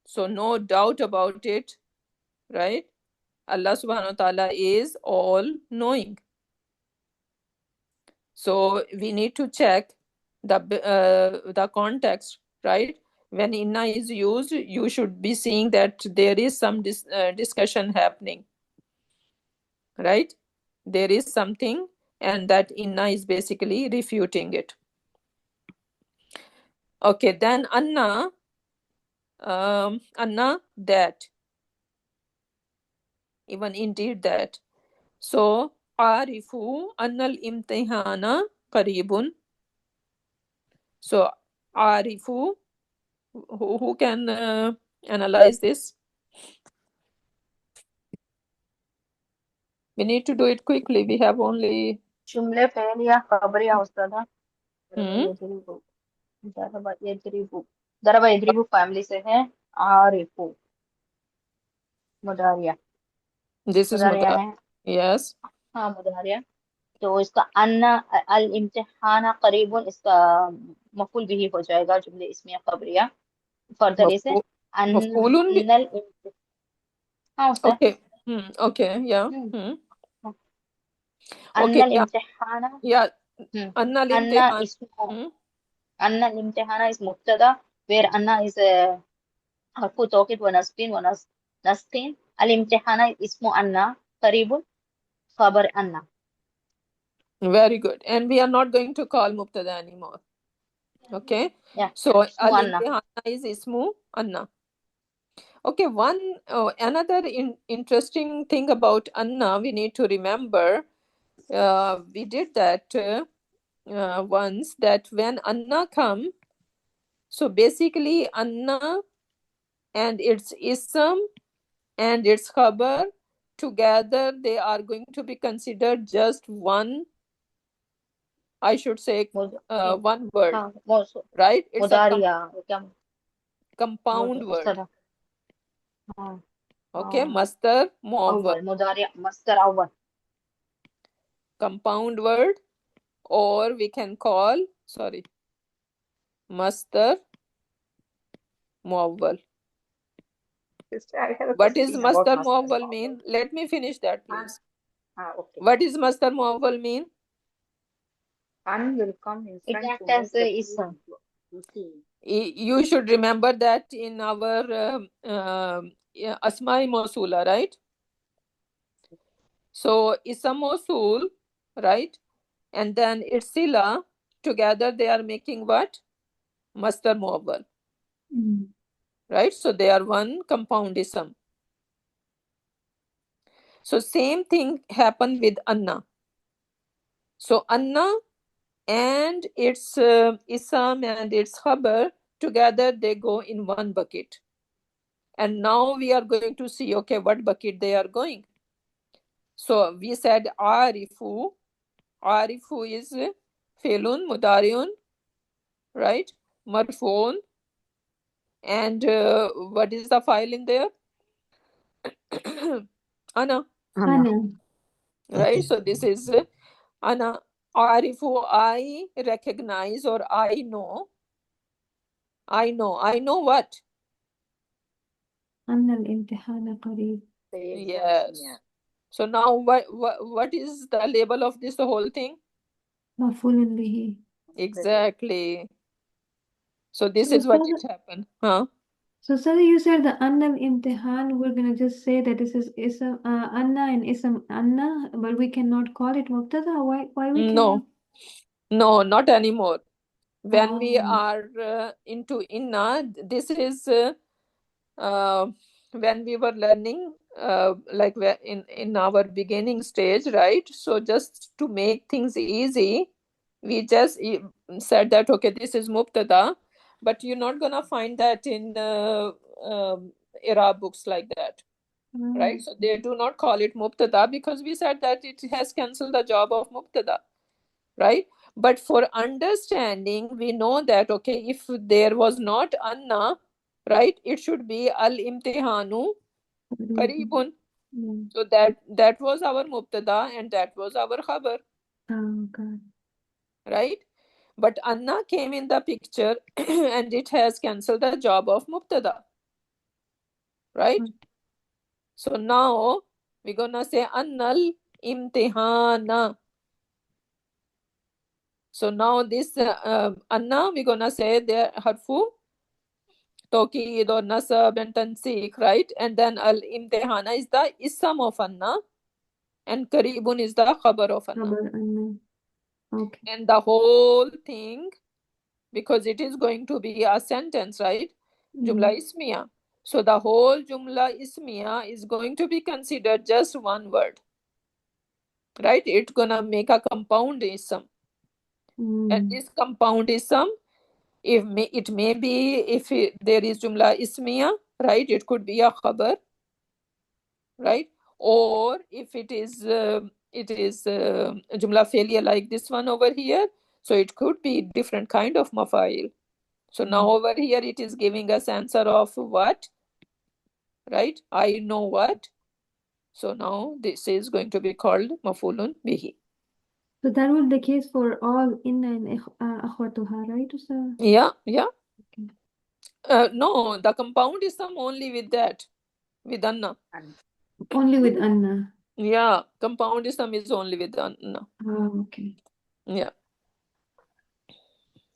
so no doubt about it, right? Allah subhanahu wa ta'ala is all knowing. So we need to check the context, right? When inna is used, you should be seeing that there is some discussion happening, right? There is something, and that inna is basically refuting it. Okay, then anna, anna, that, even indeed that. So arifu annal imtihana qaribun. So arifu, who can analyze this? We need to do it quickly. We have only जुमले fail या खबरिया उस्ताद दरबा यदरिबु family से है आरिफु मुदारिया this is मुदारिया mudar. है Yes. हाँ मुदारिया तो इसका अन्ना अल इम्तिहाना करीबुन इसका मफूल भी हो जाएगा जुमले इसमें खबरिया फर्दर इसे मफूलुन भी. अन्नल हाँ उस्ताद Okay. Okay. Yeah. Okay. अन्नल Yeah. इम्तिहाना Yeah. Anna अन्ना limtihan. इसमें अन्ना इम्तिहाना इस मुब्तदा where Anna is harfu tawkid wa nasbin wa nasqin al imtihana ismu anna qaribun khabar anna. Very good. And we are not going to call mubtada anymore. Okay. Yeah. So Ismu anna. al-imtihana is ismu anna. Okay. Another interesting thing about anna we need to remember. We did that once, that when anna come, so basically anna and its ism and its khabar together, they are going to be considered just one, I should say, one word, right? It's a compound word. Okay, masdar muawwal. Masdar awwal. Compound word, or we can call, masdar muawwal. What is masdar muawwal mean? Let me finish that, please. Okay. What is masdar muawwal mean? An will come in front. It acts as the ism. You should remember that in our asma'i mausula, right? So ism mausul, right? And then its sila, together they are making what? Masdar muawwal. Right? So they are one compound ism. So same thing happened with anna. So anna and its ism and its khabar, together they go in one bucket. And now we are going to see, okay, what bucket they are going. So we said arifu. Arifu is filun, mudariun, right? Marfoon. And what is the file in there? Ana. Right? So this is Ana. Arifu, I recognize, or I know. I know what? أن الامتحان قريب. Yes. So now what is the label of this whole thing? مفعول به. Exactly. So this is what it happened. Huh? So sir, you said the Anna imtihan, we're gonna just say that this is ism Anna and ism Anna, but we cannot call it Mubtada. Why we cannot? No, not anymore. When we are into inna, this is when we were learning, like in our beginning stage, right? So just to make things easy, we just said that, okay, this is mubtada, but you're not gonna find that in Arab books like that, right? So they do not call it mubtada because we said that it has cancelled the job of mubtada, right? But for understanding, we know that, okay, if there was not anna, right, it should be al-imtihanu qaribun. So that was our mubtada and that was our khabar, Okay. right? But anna came in the picture and it has cancelled the job of mubtada, right? So now we're gonna say annal imtihana. So now this anna, we're gonna say the harfu tawkid or nasab and tansik, right? And then al imtihana is the ism of anna and qaribun is the khabar of anna. Khabar anna. Okay. And the whole thing, because it is going to be a sentence, right? Jumla ismiya. So the whole jumla ismiya is going to be considered just one word, right? It's gonna make a compound ism. And this compound ism, it may be, if there is jumla ismiya, right, it could be a khabar, right? Or if it is jumla failure like this one over here, so it could be different kind of mafail. So now over here it is giving us answer of what, right? I know what. So now this is going to be called mafulun bihi. So that will be the case for all inna and akhwatuha, right, Ustaz? Yeah. Okay. No, the compound is some only with that, with anna. Only with anna. Yeah, compound ism is only with anna. Oh, okay. Yeah.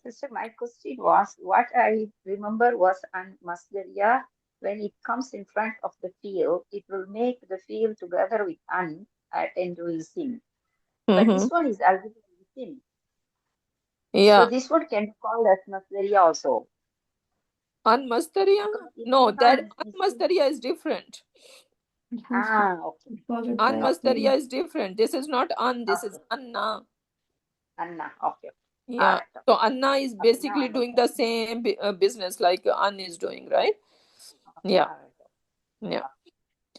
Sister, my question was, what I remember was an masdariya, when it comes in front of the field, it will make the field together with an into isim. But this one is already isim. Yeah. So this one can be called as masdariya also. An-masdariya? No, that an-masdariya is different. Okay. An-masdariya is different. This is not an, this is anna. Anna, okay. Yeah. Right. So anna is basically doing the same business like an is doing, right? Yeah. Yeah.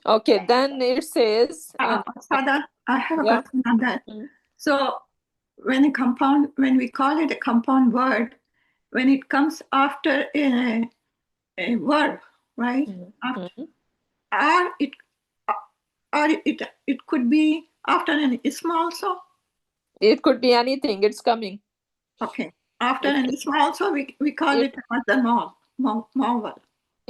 Okay, then it says Sada, I have a question on that. So when we call it a compound word, when it comes after a verb, right? Or it could be after an ism also. It could be anything. It's coming. Okay. After an ism also, we call it a mawal.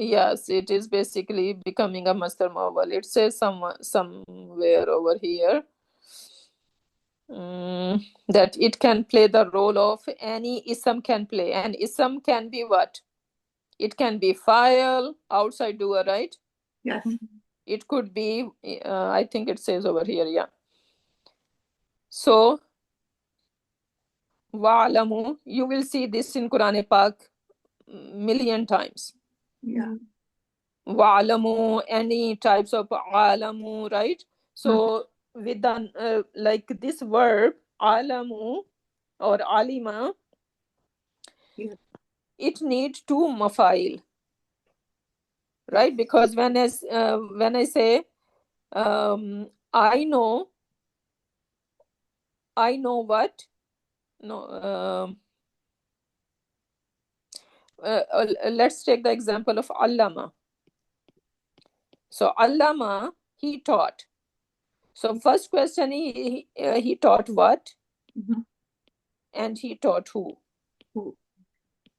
Yes, it is basically becoming a master mawal. It says somewhere over here that it can play the role of any ism can play. And ism can be what? It can be file, outside doer, right? Yes. It could be, I think it says over here, yeah. So, wa'alamu, you will see this in Quran Pak million times. Yeah. Wa'alamu, any types of alamu, right? So with the like this verb alamu or alima, it needs two mafail, right? Because when I say I know what, no, let's take the example of allama. So allama, he taught. So first question, he taught what? And he taught who?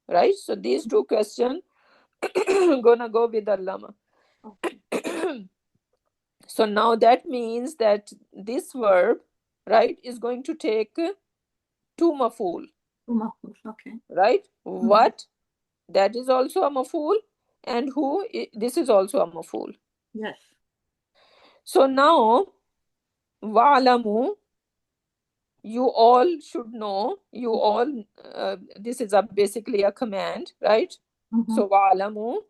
Right? So these two questions gonna go with allama. So now that means that this verb, right, is going to take two maful. Okay. Right? What? That is also a maful. And who? This is also a maful. Yes. So now, wa'alamu, you all should know, you all, this is basically a command, right? So wa'alamu,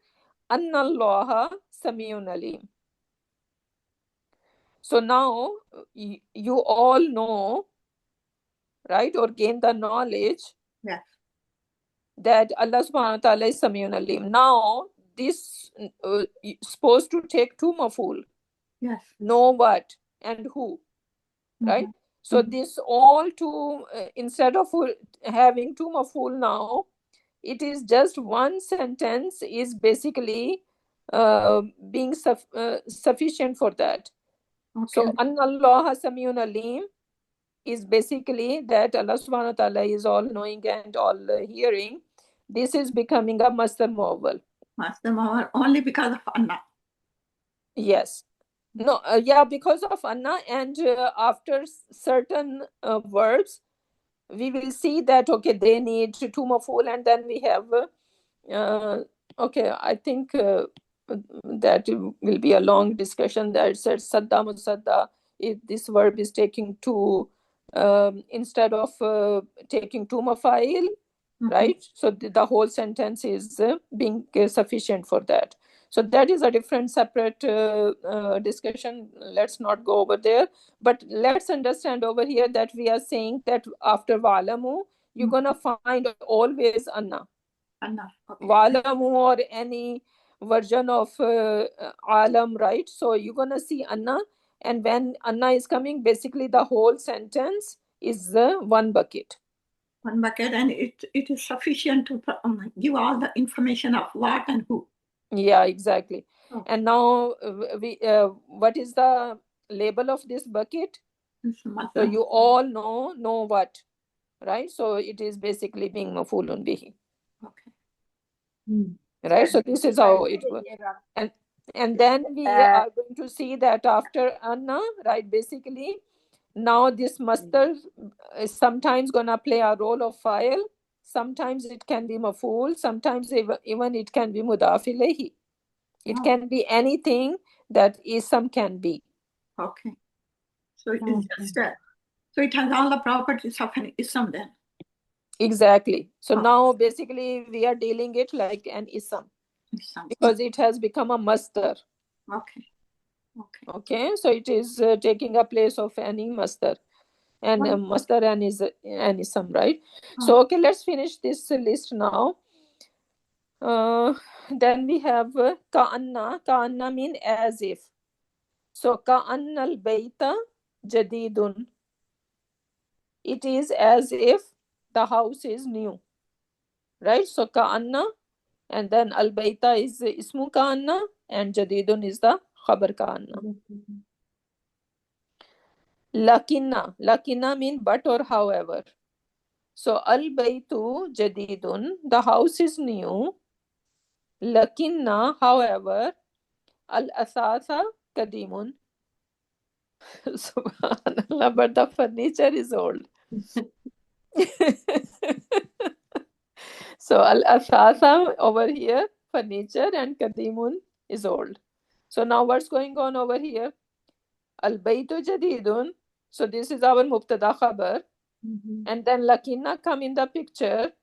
Anna Allaha Samiun Alim. So now you all know, right, or gain the knowledge that Allah subhanahu wa ta'ala is Samiun Alim. Now this supposed to take two maful. Yes. Know what and who, right? So this all two, instead of having two maful now, it is just one sentence is basically being sufficient for that. Okay. So Anna Allah Samiun Alim is basically that Allah subhanahu wa ta'ala is all knowing and all hearing. This is becoming a Masdar Muawwal. Masdar Muawwal only because of Anna. Yes. No, yeah, because of Anna, and after certain verbs, we will see that, okay, they need two maful, and then we have, okay, I think that will be a long discussion that says Sadda Musadda, if this verb is taking two, instead of taking two mafail, right? So the whole sentence is being sufficient for that. So that is a different separate discussion. Let's not go over there. But let's understand over here that we are saying that after Walamu, you're going to find always Anna. Anna. Okay. Walamu or any version of Alam, right? So you're going to see Anna. And when Anna is coming, basically the whole sentence is one bucket. One bucket, and it is sufficient to give all the information of what and who. Yeah, exactly. Oh. And now we what is the label of this bucket? So you all know what, right? So it is basically being mafulun bihi. Okay. Right. So this is how it works. And then we are going to see that after Anna, right? Basically, now this masdar is sometimes gonna play a role of fa'il. Sometimes it can be maful. Sometimes even it can be mudaf ilayhi. It can be anything that ism can be. Okay. So it is just so it has all the properties of an ism then. Exactly. So now basically we are dealing it like an ism because it has become a masdar. Okay. Okay. So it is taking a place of any masdar. And masdar and is an ism, right? So okay, let's finish this list now. Then we have ka'anna. Ka'anna mean as if. So ka'anna al-bayta jadidun. It is as if the house is new. Right? So ka'anna, and then al-bayta is ismu ka'anna, and jadidun is the khabar ka'anna. Lakinna mean but or however. So al-baytu jadidun, the house is new. Lakinna, however, al-asasa kadimun. Subhanallah, but the furniture is old. So al-asasa over here, furniture, and kadimun is old. So now what's going on over here? Al-baytu jadidun. So this is our mubtada khabar. And then lakinna come in the picture.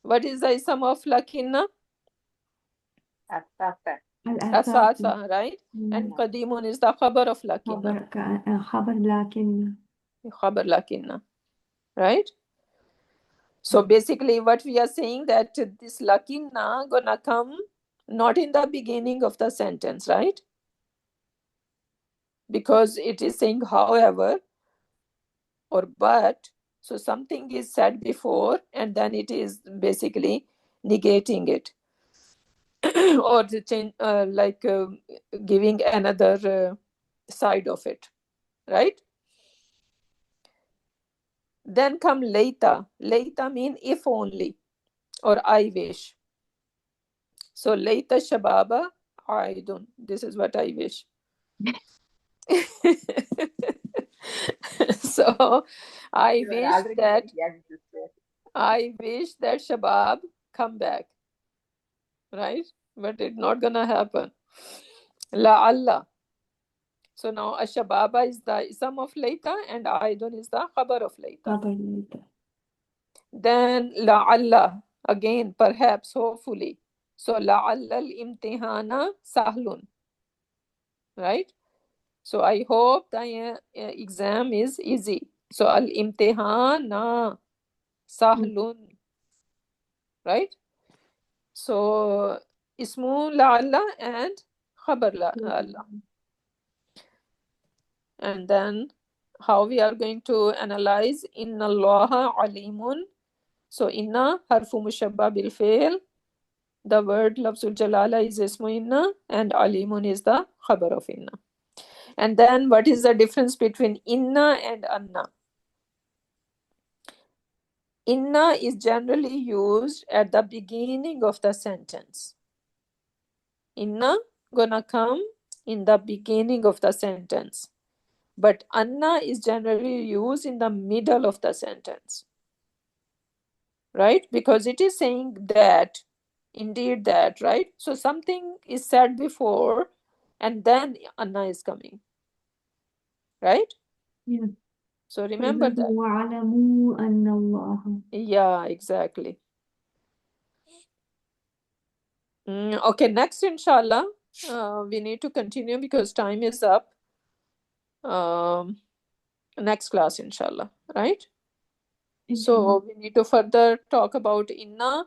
What is the ism of lakinna? Asasa, right? And qadimun is the khabar of lakinna. Khabar lakinna. Right? So basically what we are saying that this lakinna gonna come not in the beginning of the sentence, right? Because it is saying however or but. So something is said before and then it is basically negating it. Or to change, giving another side of it, right? Then come later. Later mean if only, or I wish. So later shababa aidun. This is what I wish. So I wish that shabab come back. Right? But it's not gonna happen. La'alla. So now ashababa is the ism of layta and aidun is the khabar of layta. Then la'alla, again, perhaps, hopefully. So لعل الامتحان سهل, right? So I hope the exam is easy. So الامتحان سهل, right? So اسم لعل and خبر لعل. And then how we are going to analyze inna Allah alimun. So inna harfu mushabba bil fi'l. The word lafzul jalala is ismu inna and alimun is the khabar of inna. And then what is the difference between inna and anna? Inna is generally used at the beginning of the sentence. Inna gonna come in the beginning of the sentence. But anna is generally used in the middle of the sentence. Right? Because it is saying that, indeed that, right? So something is said before and then anna is coming. Right? Yeah. So remember that. وَاعْلَمُوا أَنَّ اللَّهَ. Yeah, exactly. Okay, next inshallah, we need to continue because time is up. Next class inshallah, right? So we need to further talk about inna,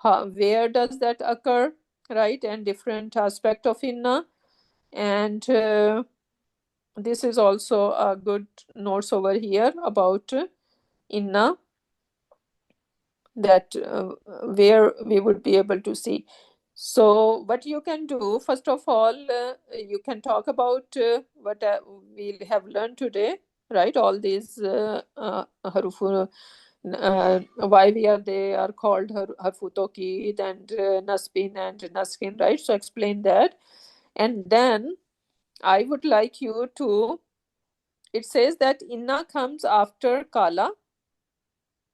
where does that occur, right? And different aspect of inna. And this is also a good notes over here about inna, that where we would be able to see. So what you can do, first of all, you can talk about what we have learned today, right? All these harufu, why they are called harfu tawkid and nasbin and naskin, right? So explain that. And then I would like you to, it says that inna comes after kala,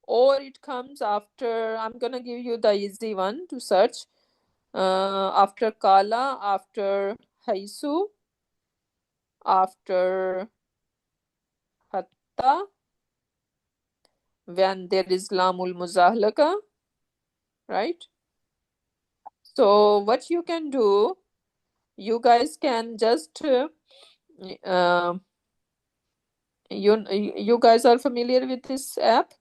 or it comes after, I'm gonna give you the easy one to search, after kala, after haisu, after hatta, when there is lamul muzahlaka, right? So what you can do, you guys can just you guys are familiar with this app?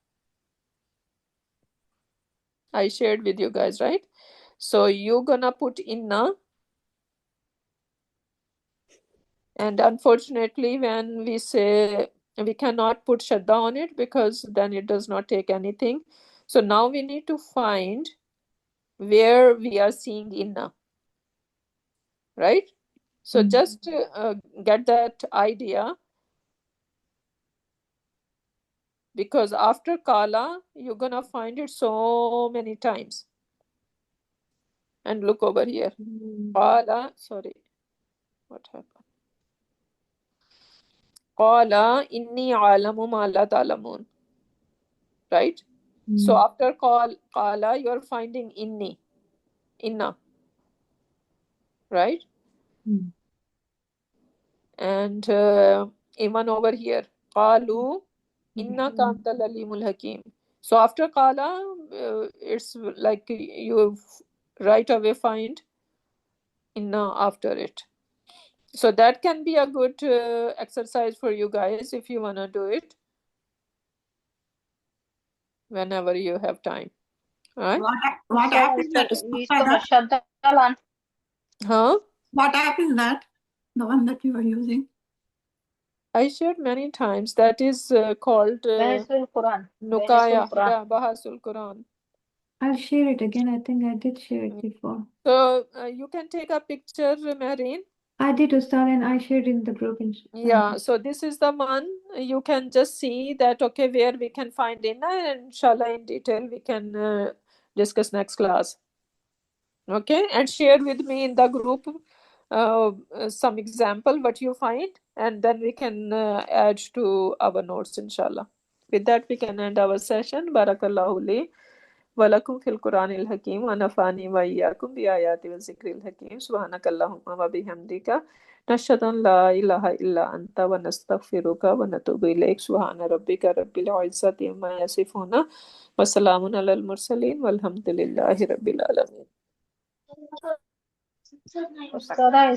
I shared with you guys, right? So you're gonna put inna, and unfortunately when we say, we cannot put shadda on it because then it does not take anything. So now we need to find where we are seeing inna, right? So just get that idea, because after kala you're gonna find it so many times. And look over here. Qala, sorry, what happened? Qala inni alamu ma la ta'lamun. Right? So after qala, you're finding inna. Right? And even over here, qalu innaka antal alimul hakim. So after qala, it's like you right away find inna after it. So that can be a good exercise for you guys if you want to do it whenever you have time. All right? What app is that? Huh? What app is that? The one that you are using? I shared many times. That is called Bahasul Quran. Nukaya. Bahasul Quran. Yeah, Bahasul Quran. I'll share it again. I think I did share it before. So you can take a picture, Mehreen. I did, Ustad, and I shared in the group. Yeah, so this is the one. You can just see that, okay, where we can find inna, and inshallah in detail we can discuss next class. Okay, and share with me in the group some example what you find, and then we can add to our notes, inshallah. With that, we can end our session. Barakallahu li wa lakum fil Quranil Hakim wa nafani wa iyyakum bi ayati wa zikril hakim. Subhanakallahumma wa bihamdika nashhadu an la ilaha illa anta wa nastaghfiruka wa natubu ilayk. Subhana rabbika rabbil izzati amma yasifuna wa salamun alal mursalin walhamdulillahi rabbil alamin. Ustada